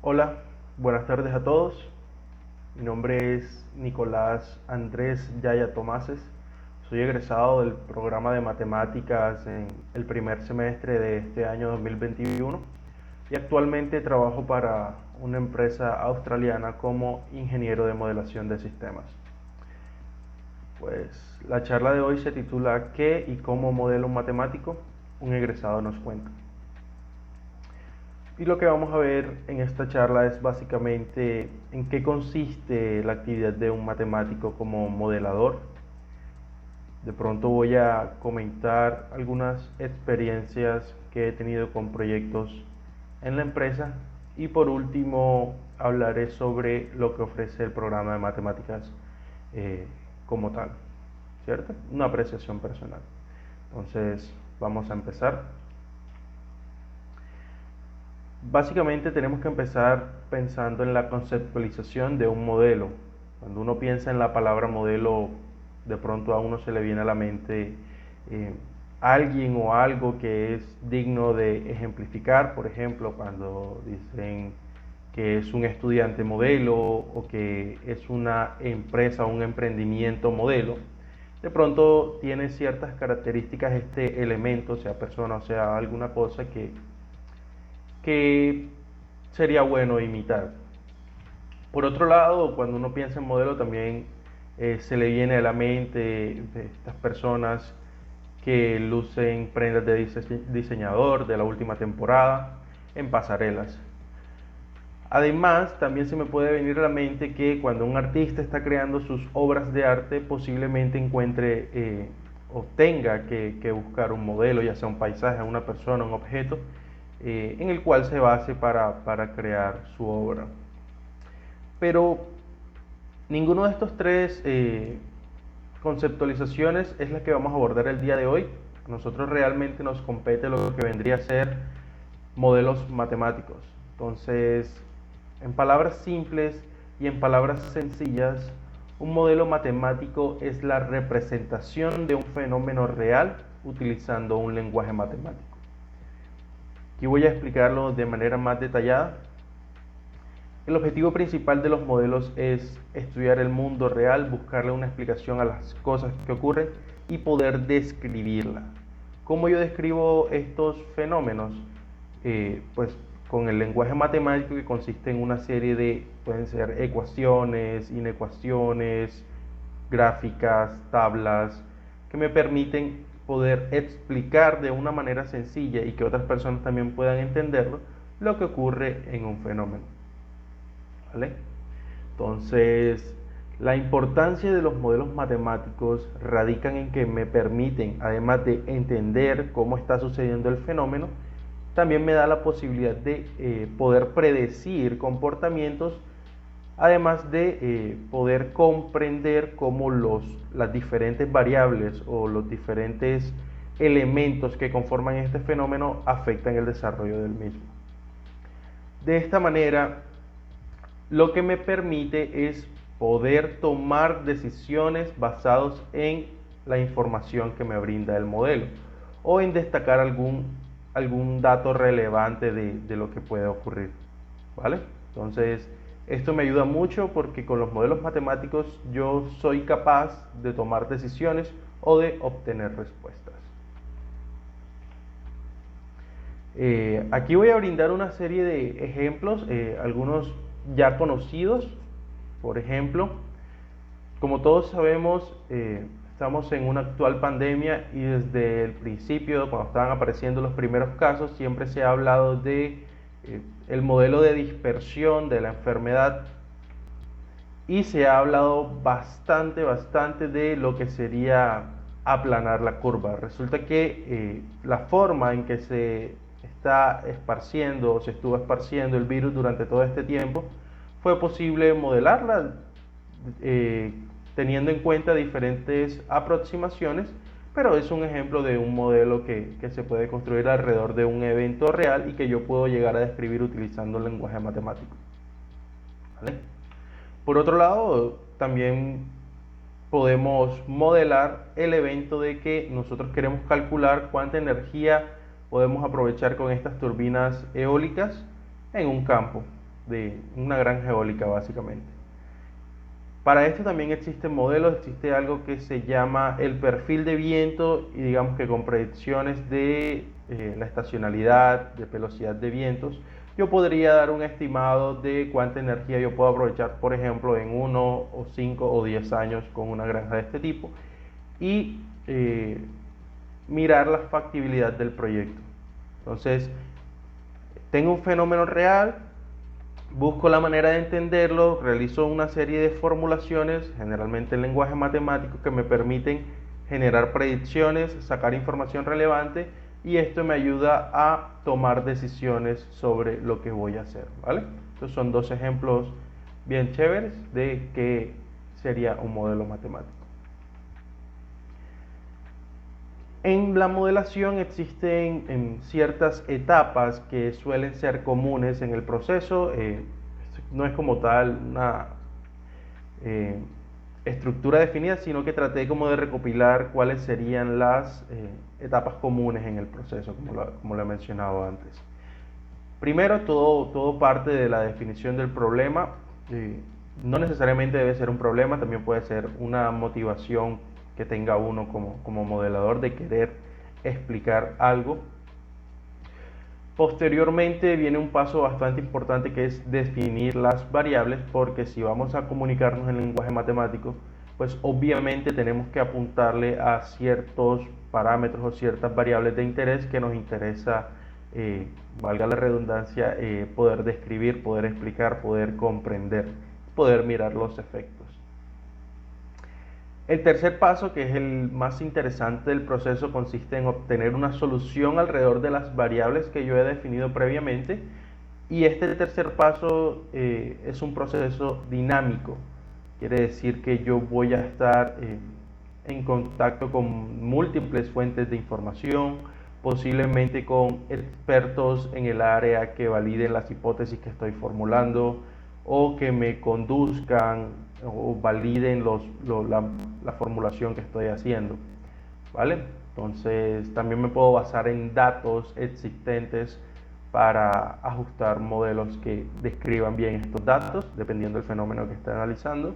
Hola, buenas tardes a todos. Mi nombre es Nicolás Andrés Yaya Tomases. Soy egresado del programa de matemáticas en el primer semestre de este año 2021 y actualmente trabajo para una empresa australiana como ingeniero de modelación de sistemas. Pues la charla de hoy se titula ¿Qué y cómo modela un matemático? Un egresado nos cuenta. Y lo que vamos a ver en esta charla es básicamente en qué consiste la actividad de un matemático como modelador. De pronto voy a comentar algunas experiencias que he tenido con proyectos en la empresa y por último hablaré sobre lo que ofrece el programa de matemáticas como tal, ¿cierto? Una apreciación personal. Entonces vamos a empezar. Básicamente tenemos que empezar pensando en la conceptualización de un modelo. Cuando uno piensa en la palabra modelo, de pronto a uno se le viene a la mente alguien o algo que es digno de ejemplificar. Por ejemplo, cuando dicen que es un estudiante modelo o que es una empresa o un emprendimiento modelo, de pronto tiene ciertas características este elemento, sea persona o sea alguna cosa que sería bueno imitar. Por otro lado, cuando uno piensa en modelo también se le viene a la mente de estas personas que lucen prendas de diseñador de la última temporada en pasarelas. Además, también se me puede venir a la mente que cuando un artista está creando sus obras de arte, posiblemente encuentre o tenga que buscar un modelo, ya sea un paisaje, una persona, un objeto, en el cual se base para crear su obra. Pero ninguno de estos tres conceptualizaciones es la que vamos a abordar el día de hoy. A nosotros realmente nos compete lo que vendría a ser modelos matemáticos. Entonces, en palabras simples y en palabras sencillas, un modelo matemático es la representación de un fenómeno real utilizando un lenguaje matemático. Aquí voy a explicarlo de manera más detallada. El objetivo principal de los modelos es estudiar el mundo real, buscarle una explicación a las cosas que ocurren y poder describirla. ¿Cómo yo describo estos fenómenos? Pues con el lenguaje matemático, que consiste en una serie de, pueden ser ecuaciones, inecuaciones, gráficas, tablas, que me permiten poder explicar de una manera sencilla y que otras personas también puedan entenderlo, lo que ocurre en un fenómeno. ¿Vale? Entonces, la importancia de los modelos matemáticos radican en que me permiten, además de entender cómo está sucediendo el fenómeno, también me da la posibilidad de poder predecir comportamientos, además de poder comprender cómo las diferentes variables o los diferentes elementos que conforman este fenómeno afectan el desarrollo del mismo. De esta manera, lo que me permite es poder tomar decisiones basadas en la información que me brinda el modelo o en destacar algún dato relevante de lo que puede ocurrir, ¿vale? Entonces, esto me ayuda mucho porque con los modelos matemáticos yo soy capaz de tomar decisiones o de obtener respuestas. Aquí voy a brindar una serie de ejemplos, algunos ya conocidos. Por ejemplo, como todos sabemos, estamos en una actual pandemia y desde el principio, cuando estaban apareciendo los primeros casos, siempre se ha hablado de el modelo de dispersión de la enfermedad y se ha hablado bastante de lo que sería aplanar la curva. Resulta que la forma en que se está esparciendo o se estuvo esparciendo el virus durante todo este tiempo fue posible modelarla teniendo en cuenta diferentes aproximaciones, pero es un ejemplo de un modelo que se puede construir alrededor de un evento real y que yo puedo llegar a describir utilizando el lenguaje matemático. ¿Vale? Por otro lado, también podemos modelar el evento de que nosotros queremos calcular cuánta energía podemos aprovechar con estas turbinas eólicas en un campo de una granja eólica básicamente. Para esto también existen modelos, existe algo que se llama el perfil de viento y digamos que con predicciones de la estacionalidad, de velocidad de vientos, yo podría dar un estimado de cuánta energía yo puedo aprovechar, por ejemplo, en 1 o 5 o 10 años con una granja de este tipo y mirar la factibilidad del proyecto. Entonces, tengo un fenómeno real, busco la manera de entenderlo, realizo una serie de formulaciones, generalmente en lenguaje matemático, que me permiten generar predicciones, sacar información relevante y esto me ayuda a tomar decisiones sobre lo que voy a hacer, ¿vale? Estos son dos ejemplos bien chéveres de qué sería un modelo matemático. En la modelación existen ciertas etapas que suelen ser comunes en el proceso. No es como tal una estructura definida, sino que traté como de recopilar cuáles serían las etapas comunes en el proceso, como lo he mencionado antes. Primero, todo parte de la definición del problema. No necesariamente debe ser un problema, también puede ser una motivación que tenga uno como modelador de querer explicar algo. Posteriormente viene un paso bastante importante que es definir las variables, porque si vamos a comunicarnos en lenguaje matemático, pues obviamente tenemos que apuntarle a ciertos parámetros o ciertas variables de interés que nos interesa, valga la redundancia, poder describir, poder explicar, poder comprender, poder mirar los efectos. El tercer paso, que es el más interesante del proceso, consiste en obtener una solución alrededor de las variables que yo he definido previamente. Y este tercer paso es un proceso dinámico. Quiere decir que yo voy a estar en contacto con múltiples fuentes de información, posiblemente con expertos en el área que validen las hipótesis que estoy formulando o que me conduzcan o validen la formulación que estoy haciendo, ¿vale? Entonces también me puedo basar en datos existentes para ajustar modelos que describan bien estos datos, dependiendo del fenómeno que esté analizando.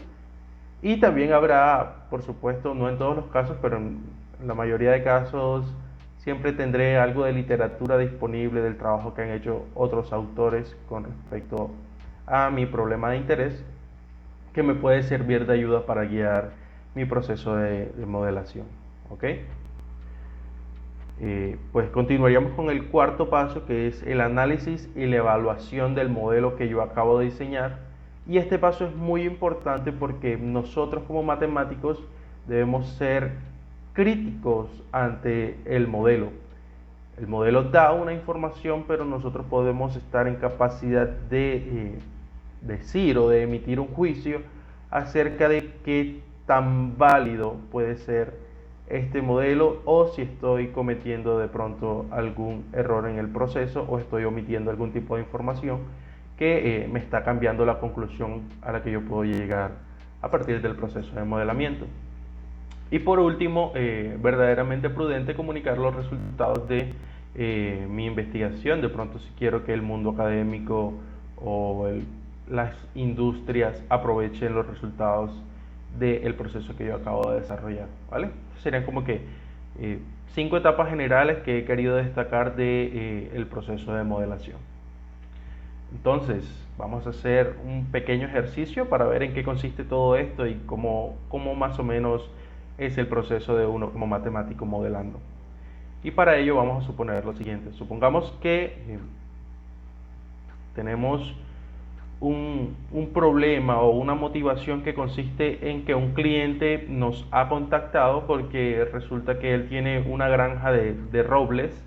Y también habrá, por supuesto, no en todos los casos, pero en la mayoría de casos, siempre tendré algo de literatura disponible del trabajo que han hecho otros autores con respecto a mi problema de interés, que me puede servir de ayuda para guiar mi proceso de modelación. ¿Ok? Pues continuaríamos con el cuarto paso, que es el análisis y la evaluación del modelo que yo acabo de diseñar. Y este paso es muy importante porque nosotros como matemáticos debemos ser críticos ante el modelo. El modelo da una información, pero nosotros podemos estar en capacidad de decir o de emitir un juicio acerca de qué tan válido puede ser este modelo, o si estoy cometiendo de pronto algún error en el proceso o estoy omitiendo algún tipo de información que me está cambiando la conclusión a la que yo puedo llegar a partir del proceso de modelamiento. Y por último, verdaderamente prudente comunicar los resultados de mi investigación. De pronto, si quiero que el mundo académico o las industrias aprovechen los resultados del proceso que yo acabo de desarrollar, ¿vale? Serían como que 5 etapas generales que he querido destacar de el proceso de modelación. Entonces, vamos a hacer un pequeño ejercicio para ver en qué consiste todo esto y cómo más o menos es el proceso de uno como matemático modelando. Y para ello vamos a suponer lo siguiente. Supongamos que tenemos un problema o una motivación que consiste en que un cliente nos ha contactado porque resulta que él tiene una granja de robles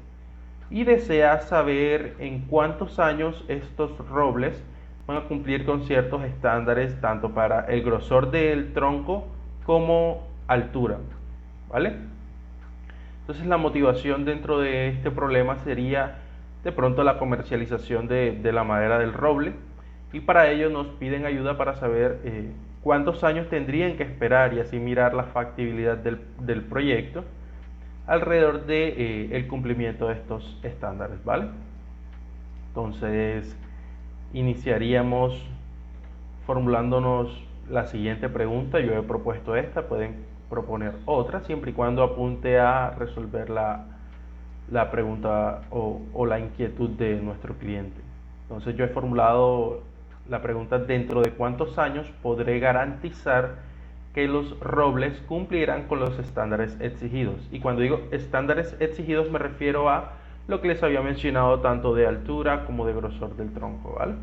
y desea saber en cuántos años estos robles van a cumplir con ciertos estándares, tanto para el grosor del tronco como altura, ¿vale? Entonces la motivación dentro de este problema sería de pronto la comercialización de la madera del roble, y para ello nos piden ayuda para saber cuántos años tendrían que esperar y así mirar la factibilidad del proyecto alrededor de el cumplimiento de estos estándares, ¿vale? Entonces, iniciaríamos formulándonos la siguiente pregunta. Yo he propuesto esta, pueden proponer otra, siempre y cuando apunte a resolver la pregunta o la inquietud de nuestro cliente. Entonces yo he formulado la pregunta: ¿dentro de cuántos años podré garantizar que los robles cumplirán con los estándares exigidos? Y cuando digo estándares exigidos me refiero a lo que les había mencionado, tanto de altura como de grosor del tronco, ¿vale?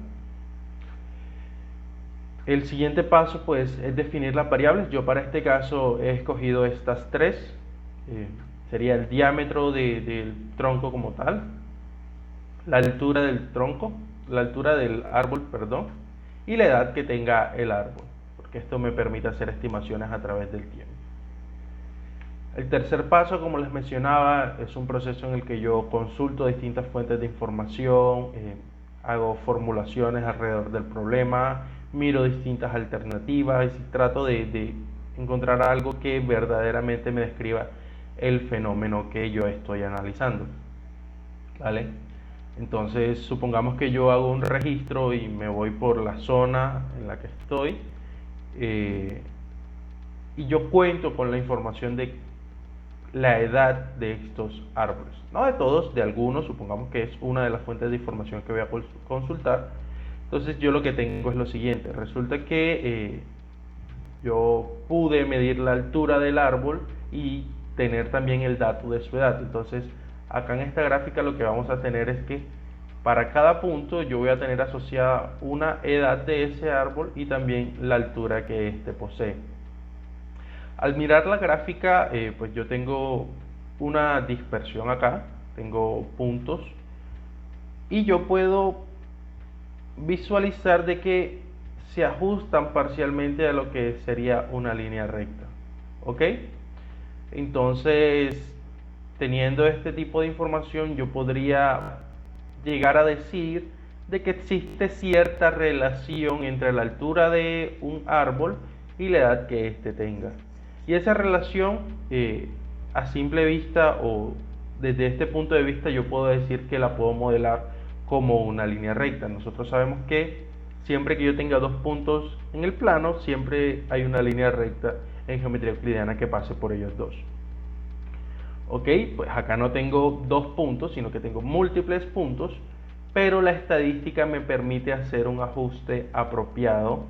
El siguiente paso pues es definir las variables. Yo para este caso he escogido estas tres. Sería el diámetro del tronco como tal, la altura del tronco, la altura del árbol, perdón, y la edad que tenga el árbol, porque esto me permite hacer estimaciones a través del tiempo. El tercer paso, como les mencionaba, es un proceso en el que yo consulto distintas fuentes de información, hago formulaciones alrededor del problema, miro distintas alternativas y trato de encontrar algo que verdaderamente me describa el fenómeno que yo estoy analizando, ¿vale? Entonces, supongamos que yo hago un registro y me voy por la zona en la que estoy, y yo cuento con la información de la edad de estos árboles, no de todos, de algunos. Supongamos que es una de las fuentes de información que voy a consultar. Entonces yo lo que tengo es lo siguiente: resulta que yo pude medir la altura del árbol y tener también el dato de su edad. Entonces acá en esta gráfica lo que vamos a tener es que para cada punto yo voy a tener asociada una edad de ese árbol y también la altura que éste posee. Al mirar la gráfica, pues yo tengo una dispersión acá, tengo puntos, y yo puedo visualizar de que se ajustan parcialmente a lo que sería una línea recta, ¿ok? Entonces, teniendo este tipo de información, yo podría llegar a decir de que existe cierta relación entre la altura de un árbol y la edad que éste tenga. Y esa relación, a simple vista o desde este punto de vista, yo puedo decir que la puedo modelar como una línea recta. Nosotros sabemos que siempre que yo tenga dos puntos en el plano, siempre hay una línea recta en geometría euclidiana que pase por ellos dos. Ok, pues acá no tengo dos puntos, sino que tengo múltiples puntos, pero la estadística me permite hacer un ajuste apropiado,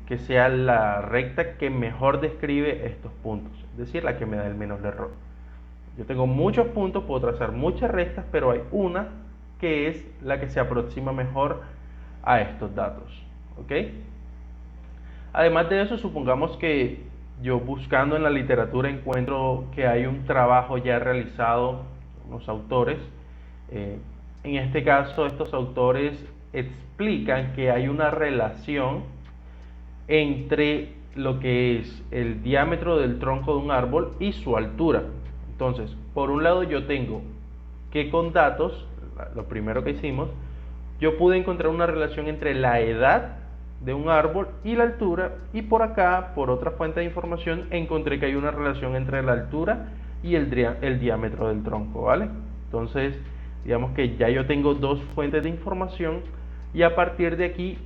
que sea la recta que mejor describe estos puntos, es decir, la que me da el menos error. Yo tengo muchos puntos, puedo trazar muchas rectas, pero hay una que es la que se aproxima mejor a estos datos, ¿ok? Además de eso, supongamos que yo buscando en la literatura encuentro que hay un trabajo ya realizado, unos autores. En este caso, estos autores explican que hay una relación entre lo que es el diámetro del tronco de un árbol y su altura. Entonces, por un lado yo tengo que con datos, lo primero que hicimos, yo pude encontrar una relación entre la edad de un árbol y la altura, y por acá, por otra fuente de información, encontré que hay una relación entre la altura y el diámetro del tronco, ¿vale? Entonces, digamos que ya yo tengo dos fuentes de información, y a partir de aquí,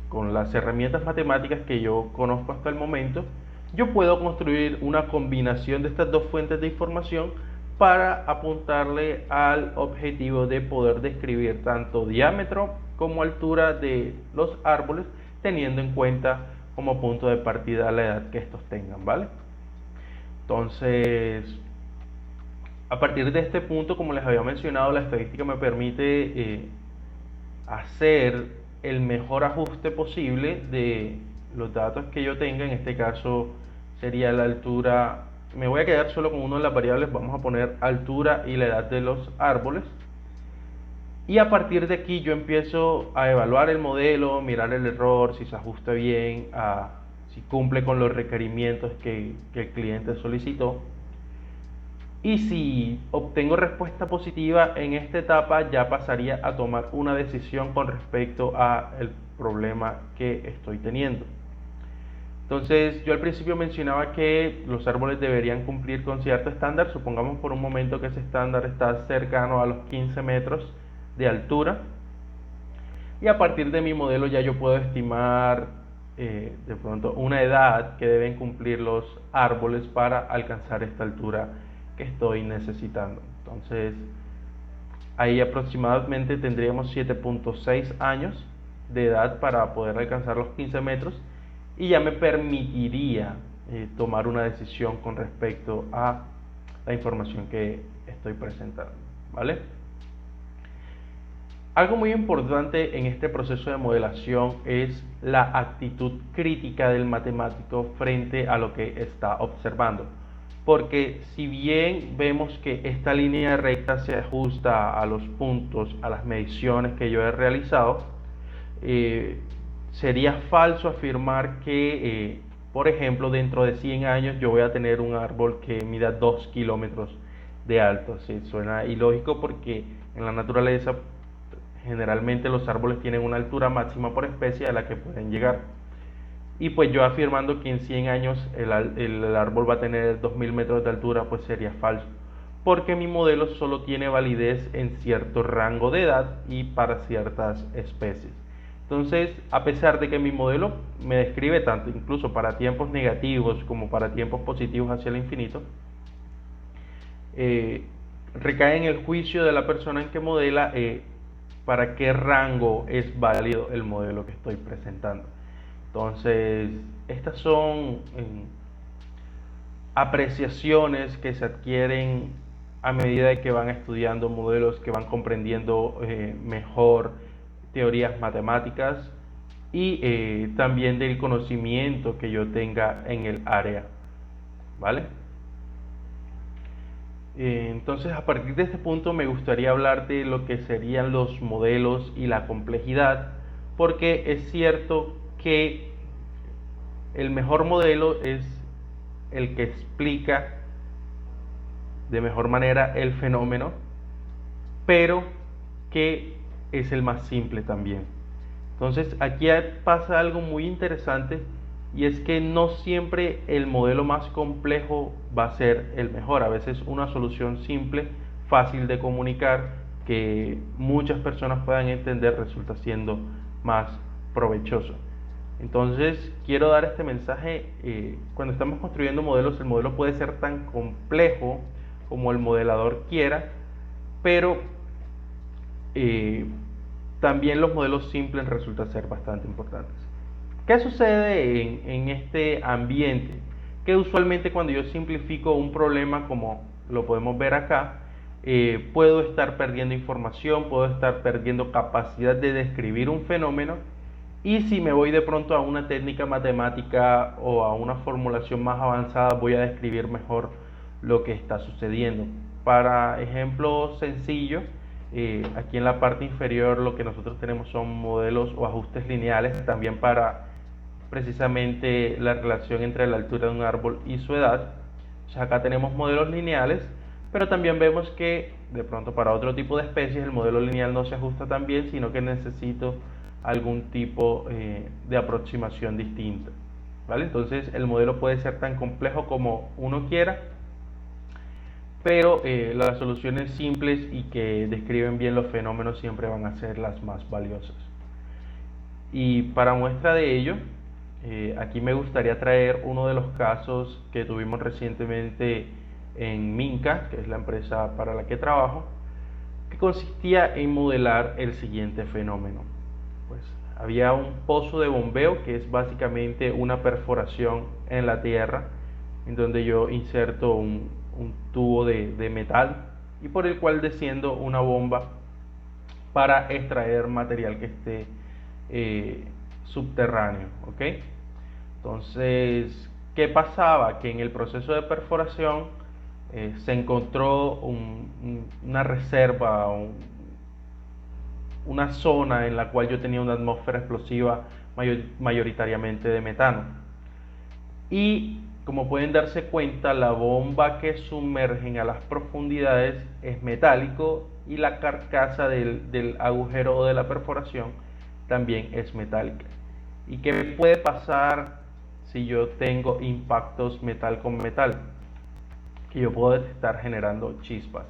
con las herramientas matemáticas que yo conozco hasta el momento, yo puedo construir una combinación de estas dos fuentes de información para apuntarle al objetivo de poder describir tanto diámetro como altura de los árboles, teniendo en cuenta como punto de partida la edad que estos tengan, ¿vale? Entonces, a partir de este punto, como les había mencionado, la estadística me permite hacer el mejor ajuste posible de los datos que yo tenga. En este caso sería la altura. Me voy a quedar solo con una de las variables, vamos a poner altura y la edad de los árboles, y a partir de aquí yo empiezo a evaluar el modelo, mirar el error, si se ajusta bien, si cumple con los requerimientos que el cliente solicitó. Y si obtengo respuesta positiva en esta etapa, ya pasaría a tomar una decisión con respecto al problema que estoy teniendo. Entonces, yo al principio mencionaba que los árboles deberían cumplir con cierto estándar. Supongamos por un momento que ese estándar está cercano a los 15 metros de altura. y a partir de mi modelo ya yo puedo estimar de pronto una edad que deben cumplir los árboles para alcanzar esta altura que estoy necesitando. Entonces, ahí aproximadamente tendríamos 7.6 años de edad para poder alcanzar los 15 metros y ya me permitiría tomar una decisión con respecto a la información que estoy presentando, ¿vale? Algo muy importante en este proceso de modelación es la actitud crítica del matemático frente a lo que está observando. Porque si bien vemos que esta línea recta se ajusta a los puntos, a las mediciones que yo he realizado, sería falso afirmar que, por ejemplo, dentro de 100 años yo voy a tener un árbol que mida 2 kilómetros de alto. Sí, suena ilógico porque en la naturaleza generalmente los árboles tienen una altura máxima por especie a la que pueden llegar. Y pues yo afirmando que en 100 años el árbol va a tener 2000 metros de altura, pues sería falso. Porque mi modelo solo tiene validez en cierto rango de edad y para ciertas especies. Entonces, a pesar de que mi modelo me describe tanto, incluso para tiempos negativos como para tiempos positivos hacia el infinito, recae en el juicio de la persona en que modela para qué rango es válido el modelo que estoy presentando. Entonces, estas son apreciaciones que se adquieren a medida de que van estudiando modelos, que van comprendiendo mejor teorías matemáticas y también del conocimiento que yo tenga en el área, ¿vale? Entonces, a partir de este punto me gustaría hablar de lo que serían los modelos y la complejidad, porque es cierto que el mejor modelo es el que explica de mejor manera el fenómeno, pero que es el más simple también. Entonces, aquí pasa algo muy interesante y es que no siempre el modelo más complejo va a ser el mejor. A veces una solución simple, fácil de comunicar, que muchas personas puedan entender, resulta siendo más provechoso. Entonces, quiero dar este mensaje. Cuando estamos construyendo modelos, el modelo puede ser tan complejo como el modelador quiera, pero también los modelos simples resultan ser bastante importantes. ¿Qué sucede en este ambiente? Que usualmente cuando yo simplifico un problema, como lo podemos ver acá, puedo estar perdiendo información, puedo estar perdiendo capacidad de describir un fenómeno, y si me voy de pronto a una técnica matemática o a una formulación más avanzada, voy a describir mejor lo que está sucediendo. Para ejemplo sencillo, aquí en la parte inferior lo que nosotros tenemos son modelos o ajustes lineales, también para precisamente la relación entre la altura de un árbol y su edad. O sea, acá tenemos modelos lineales, pero también vemos que de pronto para otro tipo de especies el modelo lineal no se ajusta tan bien, sino que necesito algún tipo de aproximación distinta, ¿vale? Entonces el modelo puede ser tan complejo como uno quiera, pero las soluciones simples y que describen bien los fenómenos siempre van a ser las más valiosas. Y para muestra de ello, aquí me gustaría traer uno de los casos que tuvimos recientemente en Minca, que es la empresa para la que trabajo, que consistía en modelar el siguiente fenómeno. Pues había un pozo de bombeo, que es básicamente una perforación en la tierra, en donde yo inserto un tubo de metal y por el cual desciendo una bomba para extraer material que esté subterráneo, ¿ok? Entonces, ¿qué pasaba? Que en el proceso de perforación se encontró una reserva, una zona en la cual yo tenía una atmósfera explosiva mayoritariamente de metano. Y como pueden darse cuenta, la bomba que sumergen a las profundidades es metálico y la carcasa del agujero o de la perforación también es metálica. ¿Y qué puede pasar si yo tengo impactos metal con metal? Que yo puedo estar generando chispas,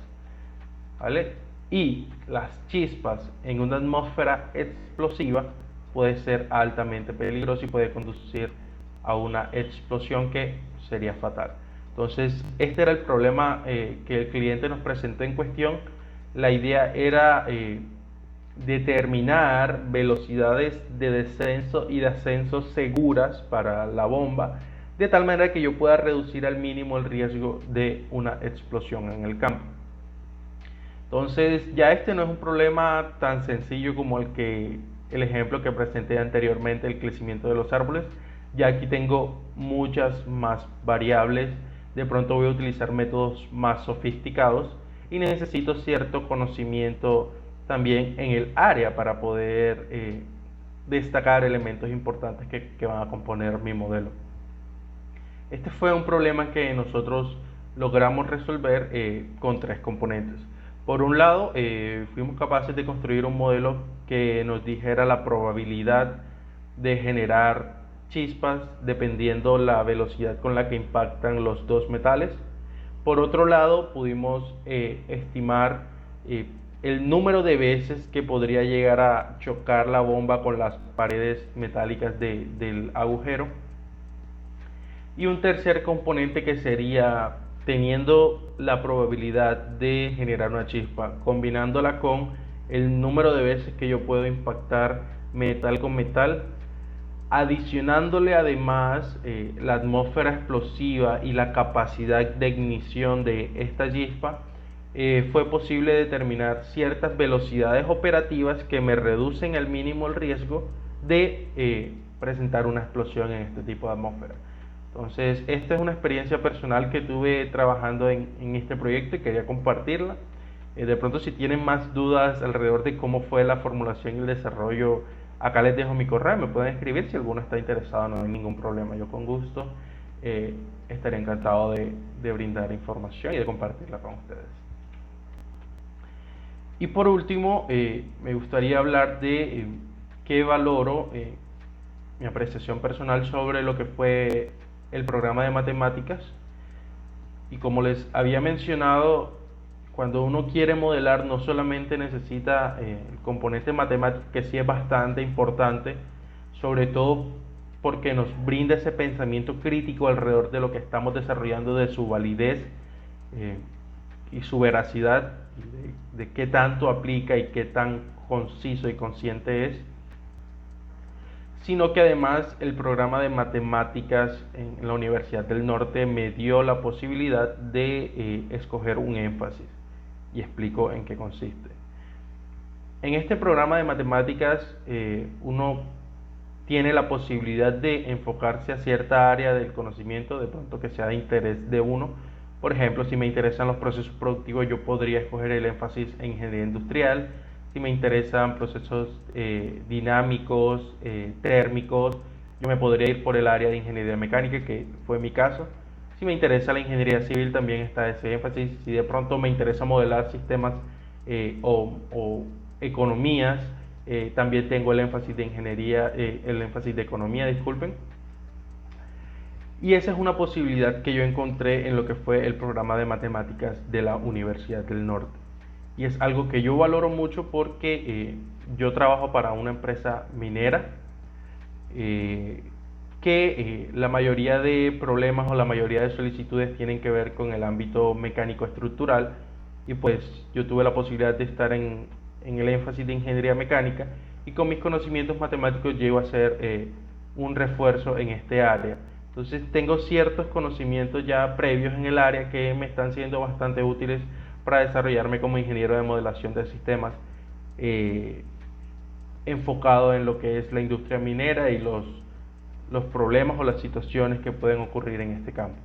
¿vale? y las chispas en una atmósfera explosiva puede ser altamente peligroso y puede conducir a una explosión que sería fatal. Entonces, este era el problema que el cliente nos presentó en cuestión. La idea era determinar velocidades de descenso y de ascenso seguras para la bomba, de tal manera que yo pueda reducir al mínimo el riesgo de una explosión en el campo. Entonces, ya este no es un problema tan sencillo como el ejemplo que presenté anteriormente, el crecimiento de los árboles. Ya aquí tengo muchas más variables. De pronto voy a utilizar métodos más sofisticados y necesito cierto conocimiento también en el área para poder destacar elementos importantes que van a componer mi modelo. Este fue un problema que nosotros logramos resolver con tres componentes. Por un lado, fuimos capaces de construir un modelo que nos dijera la probabilidad de generar chispas dependiendo la velocidad con la que impactan los dos metales. Por otro lado, pudimos estimar el número de veces que podría llegar a chocar la bomba con las paredes metálicas del agujero. Y un tercer componente que sería teniendo la probabilidad de generar una chispa, combinándola con el número de veces que yo puedo impactar metal con metal, adicionándole además la atmósfera explosiva y la capacidad de ignición de esta chispa, fue posible determinar ciertas velocidades operativas que me reducen al mínimo el riesgo de presentar una explosión en este tipo de atmósfera. Entonces, esta es una experiencia personal que tuve trabajando en este proyecto y quería compartirla. De pronto, si tienen más dudas alrededor de cómo fue la formulación y el desarrollo, acá les dejo mi correo, me pueden escribir si alguno está interesado, no hay ningún problema. Yo con gusto estaría encantado de brindar información y de compartirla con ustedes. Y por último, me gustaría hablar de qué valoro, mi apreciación personal sobre lo que fue el programa de matemáticas. Y como les había mencionado, cuando uno quiere modelar no solamente necesita el componente matemático, que sí es bastante importante, sobre todo porque nos brinda ese pensamiento crítico alrededor de lo que estamos desarrollando, de su validez y su veracidad, de qué tanto aplica y qué tan conciso y consciente es, sino que además el programa de matemáticas en la Universidad del Norte me dio la posibilidad de escoger un énfasis, y explico en qué consiste. En este programa de matemáticas uno tiene la posibilidad de enfocarse a cierta área del conocimiento, de pronto que sea de interés de uno. Por ejemplo, si me interesan los procesos productivos, yo podría escoger el énfasis en ingeniería industrial. Si me interesan procesos dinámicos, térmicos, yo me podría ir por el área de ingeniería mecánica, que fue mi caso. Si me interesa la ingeniería civil, también está ese énfasis. Si de pronto me interesa modelar sistemas o economías, también tengo el énfasis de ingeniería, el énfasis de economía, disculpen. Y esa es una posibilidad que yo encontré en lo que fue el programa de matemáticas de la Universidad del Norte. Y es algo que yo valoro mucho porque yo trabajo para una empresa minera que la mayoría de problemas o la mayoría de solicitudes tienen que ver con el ámbito mecánico estructural, y pues yo tuve la posibilidad de estar en el énfasis de ingeniería mecánica, y con mis conocimientos matemáticos llego a ser un refuerzo en este área. Entonces tengo ciertos conocimientos ya previos en el área que me están siendo bastante útiles para desarrollarme como ingeniero de modelación de sistemas, enfocado en lo que es la industria minera y los problemas o las situaciones que pueden ocurrir en este campo.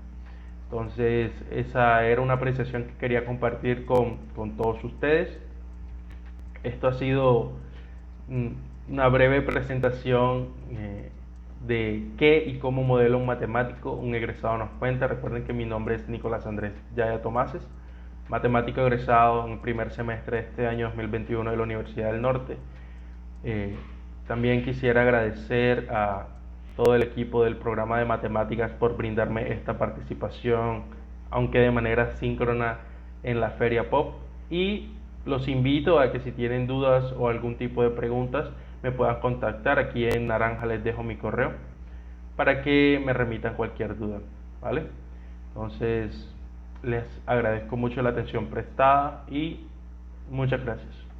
Entonces, esa era una apreciación que quería compartir con todos ustedes. Esto ha sido una breve presentación de qué y cómo modela un matemático. Un egresado nos cuenta. Recuerden que mi nombre es Nicolás Andrés Yaya Tomases, matemático egresado en el primer semestre de este año 2021 de la Universidad del Norte. También quisiera agradecer a todo el equipo del programa de matemáticas por brindarme esta participación, aunque de manera síncrona, en la Feria Pop, y Los invito a que si tienen dudas o algún tipo de preguntas me puedan contactar. Aquí en naranja les dejo mi correo para que me remitan cualquier duda, ¿vale? Entonces, les agradezco mucho la atención prestada y muchas gracias.